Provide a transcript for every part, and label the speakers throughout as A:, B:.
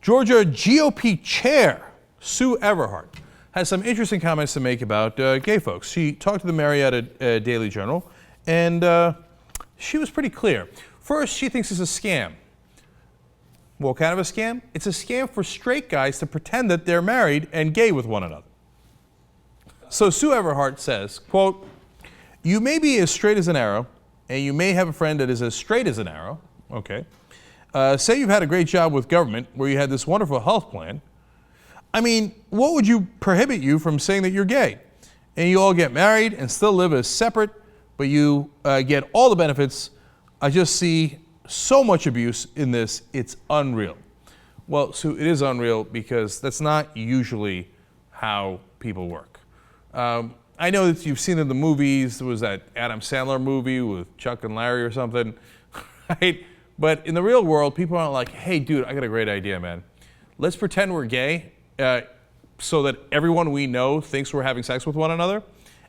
A: Georgia GOP chair Sue Everhart has some interesting comments to make about gay folks. She talked to the Marietta Daily Journal, and she was pretty clear. First, she thinks it's a scam. What kind of a scam? It's a scam for straight guys to pretend that they're married and gay with one another. So Sue Everhart says, quote, "You may be as straight as an arrow, and you may have a friend that is as straight as an arrow." Okay. Say you've had a great job with government where you had this wonderful health plan. I mean, what would you prohibit you from saying that you're gay? And you all get married and still live as separate, but you get all the benefits. I just see so much abuse in this, it's unreal. Well, Sue, it is unreal because that's not usually how people work. I know that you've seen in the movies, there was that Adam Sandler movie with Chuck and Larry or something, right? But in the real world, people aren't like, hey, dude, I got a great idea, man. Let's pretend we're gay so that everyone we know thinks we're having sex with one another.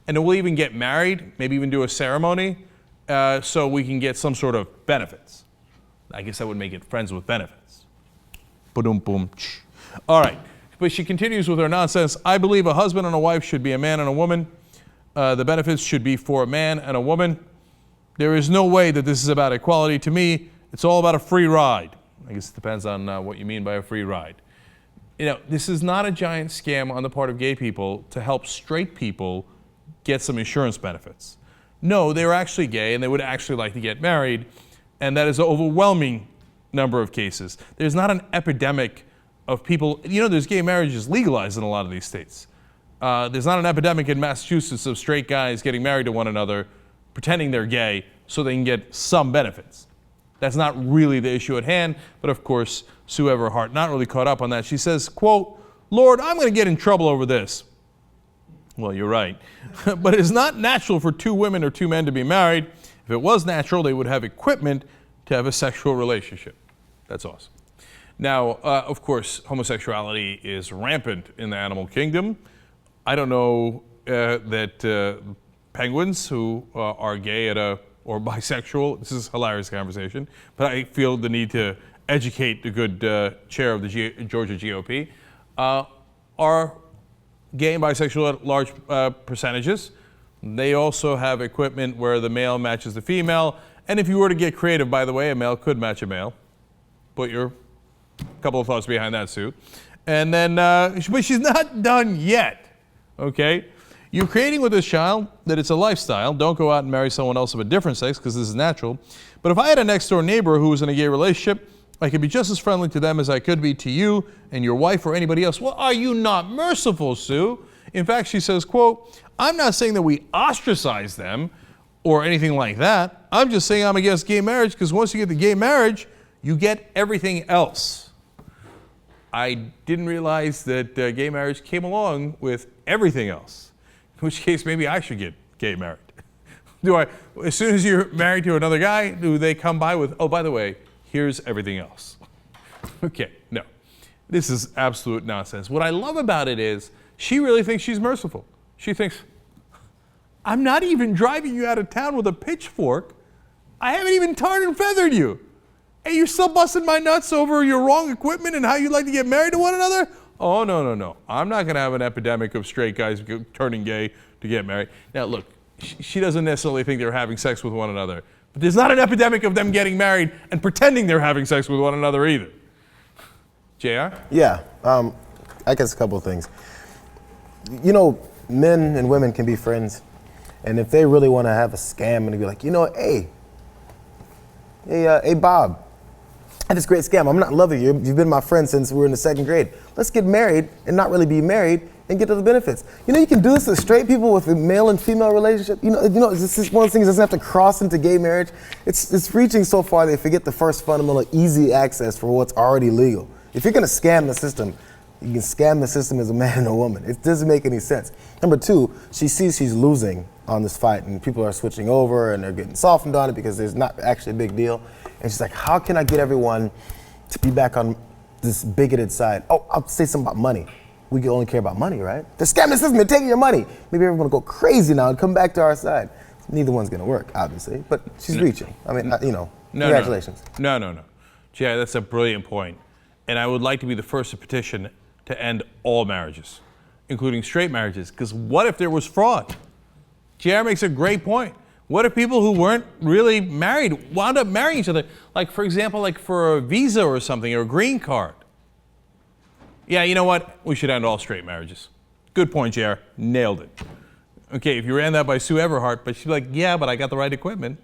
A: And then we'll even get married, maybe even do a ceremony, so we can get some sort of benefits. I guess that would make it friends with benefits. Ba-dum boom. All right. But she continues with her nonsense. I believe a husband and a wife should be a man and a woman. The benefits should be for a man and a woman. There is no way that this is about equality. To me, it's all about a free ride. I guess it depends on what you mean by a free ride. You know, this is not a giant scam on the part of gay people to help straight people get some insurance benefits. No, they're actually gay and they would actually like to get married, and that is an overwhelming number of cases. There's not an epidemic of people, you know, there's gay marriages legalized in a lot of these states. There's not an epidemic in Massachusetts of straight guys getting married to one another, pretending they're gay so they can get some benefits. That's not really the issue at hand, but of course, Sue Everhart not really caught up on that. She says, quote, "Lord, I'm going to get in trouble over this." Well, you're right. But it is not natural for two women or two men to be married. If it was natural, they would have equipment to have a sexual relationship. That's awesome. Now, of course, homosexuality is rampant in the animal kingdom. I don't know that penguins who are gay or bisexual, this is a hilarious conversation, but I feel the need to educate the good chair of the Georgia GOP, are gay and bisexual at large percentages. They also have equipment where the male matches the female, and if you were to get creative, by the way, a male could match a male. Put your couple of thoughts behind that, Sue. And then, but she's not done yet, okay? You're creating with this child that it's a lifestyle. Don't go out and marry someone else of a different sex because this is natural. But if I had a next door neighbor who was in a gay relationship, I could be just as friendly to them as I could be to you and your wife or anybody else. Well, are you not merciful, Sue? In fact, she says, quote, "I'm not saying that we ostracize them or anything like that. I'm just saying I'm against gay marriage because once you get the gay marriage, you get everything else." I didn't realize that gay marriage came along with everything else. In which case, maybe I should get gay married. As soon as you're married to another guy, do they come by with, oh, by the way, here's everything else? Okay, no. This is absolute nonsense. What I love about it is she really thinks she's merciful. She thinks, I'm not even driving you out of town with a pitchfork. I haven't even tarred and feathered you. And you're still busting my nuts over your wrong equipment and how you like to get married to one another? Oh, no, no, no. I'm not going to have an epidemic of straight guys turning gay to get married. Now, look, she doesn't necessarily think they're having sex with one another. But there's not an epidemic of them getting married and pretending they're having sex with one another either. Jayar?
B: Yeah, I guess a couple of things. You know, men and women can be friends. And if they really want to have a scam and be like, you know, hey, Bob, I have this great scam. I'm not loving you. You've been my friend since we were in the second grade. Let's get married and not really be married and get to the benefits. You know, you can do this to straight people with a male and female relationship. You know, this is one of the things that doesn't have to cross into gay marriage. It's reaching so far they forget the first fundamental easy access for what's already legal. If you're gonna scam the system, you can scam the system as a man and a woman. It doesn't make any sense. Number two, she sees she's losing on this fight and people are switching over and they're getting softened on it because there's not actually a big deal. And she's like, how can I get everyone to be back on this bigoted side? Oh, I'll say something about money. We can only care about money, right? They're scamming the system, they're taking your money. Maybe everyone's gonna go crazy now and come back to our side. Neither one's gonna work, obviously, but she's reaching. I mean, congratulations.
A: No. Yeah, that's a brilliant point. and I would like to be the first to petition to end all marriages, including straight marriages. Because what if there was fraud? Jayar makes a great point. What if people who weren't really married wound up marrying each other? Like, for example, like for a visa or something, or a green card. Yeah, you know what? We should end all straight marriages. Good point, Jayar. Nailed it. Okay, if you ran that by Sue Everhart, but she'd be like, yeah, but I got the right equipment.